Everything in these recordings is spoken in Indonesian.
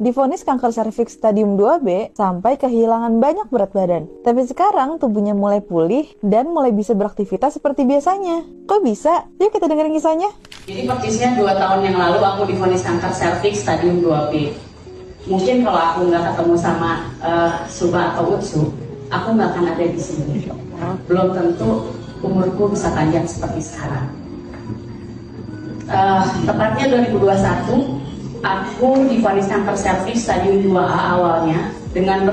divonis kanker serviks stadium 2B sampai kehilangan banyak berat badan. Tapi sekarang tubuhnya mulai pulih dan mulai bisa beraktivitas seperti biasanya. Kok bisa? Yuk kita dengerin kisahnya. Jadi persisnya 2 tahun yang lalu aku divonis kanker serviks stadium 2B. Mungkin kalau aku nggak ketemu sama Suba atau Utsu, aku nggak akan ada di sini. Belum tentu umurku bisa panjang seperti sekarang. Tepatnya 2021, aku divonis kanker serviks stadium 2A awalnya dengan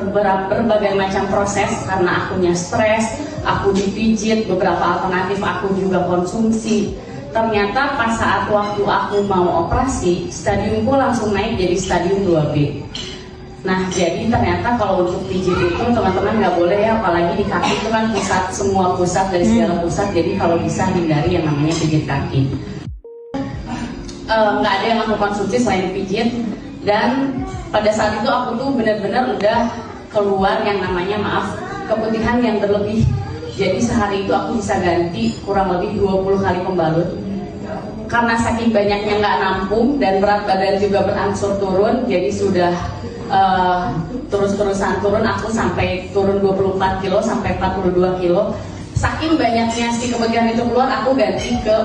berbagai macam proses karena akunya stres, aku dipijit, beberapa alternatif aku juga konsumsi. Ternyata pas saat waktu aku mau operasi, stadiumku langsung naik jadi stadium 2B. Nah, jadi ternyata kalau untuk pijit itu teman-teman nggak boleh ya, apalagi di kaki itu kan pusat, semua pusat dari segala pusat, jadi kalau bisa hindari yang namanya pijit kaki. Nggak ada yang aku konsumsi selain pijit, dan pada saat itu aku tuh benar-benar udah keluar yang namanya keputihan yang berlebih. Jadi sehari itu aku bisa ganti kurang lebih 20 kali pembalut. Karena saking banyaknya nggak nampung dan berat badan juga berangsur turun, jadi sudah terus-terusan turun, aku sampai turun 24 kilo sampai 42 kilo. Saking banyaknya si keputihan itu keluar, aku ganti ke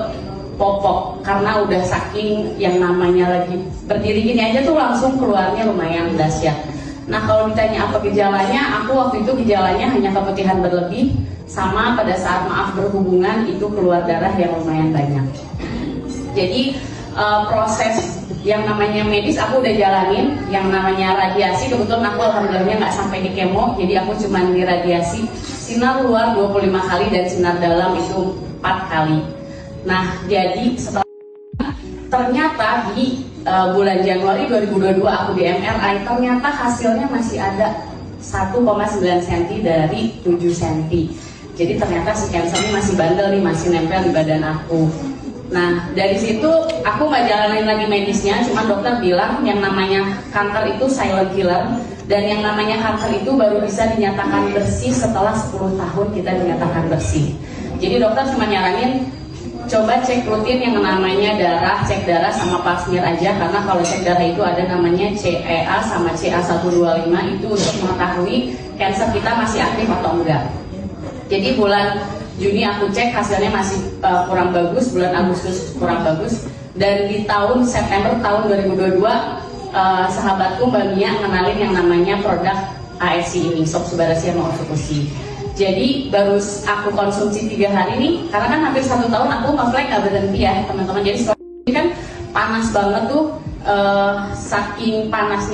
popok karena udah saking yang namanya lagi berdiri gini aja tuh langsung keluarnya lumayan dahsyat. Nah, kalau ditanya apa gejalanya, aku waktu itu gejalanya hanya keputihan berlebih sama pada saat berhubungan itu keluar darah yang lumayan banyak. Jadi proses yang namanya medis aku udah jalanin, yang namanya radiasi kebetulan aku alhamdulillahnya nggak sampai di kemo, jadi aku cuma di radiasi. Sinar luar 25 kali dan sinar dalam itu 4 kali. Nah, jadi setelah ternyata di bulan Januari 2022 aku di MRI, ternyata hasilnya masih ada 1,9 cm dari 7 cm. Jadi ternyata si cancer ini masih bandel nih, masih nempel di badan aku. Nah, dari situ aku nggak jalanin lagi medisnya, cuma dokter bilang yang namanya kanker itu silent killer, dan yang namanya kanker itu baru bisa dinyatakan bersih setelah 10 tahun kita dinyatakan bersih. Jadi dokter cuma nyaranin coba cek rutin yang namanya darah, cek darah sama pap smear aja, karena kalau cek darah itu ada namanya CEA sama CA125 itu untuk mengetahui kanker kita masih aktif atau enggak. Jadi bulan Juni aku cek hasilnya masih kurang bagus, bulan Agustus kurang bagus, dan di tahun September tahun 2022 sahabatku Mbak Mia ngenalin yang namanya produk ASC ini, Soxbarasia Oxyfusi. Jadi baru aku konsumsi 3 hari nih, karena kan hampir 1 tahun aku nge-flag gak berhenti ya teman-teman. Jadi setelah ini kan panas banget tuh, saking panasnya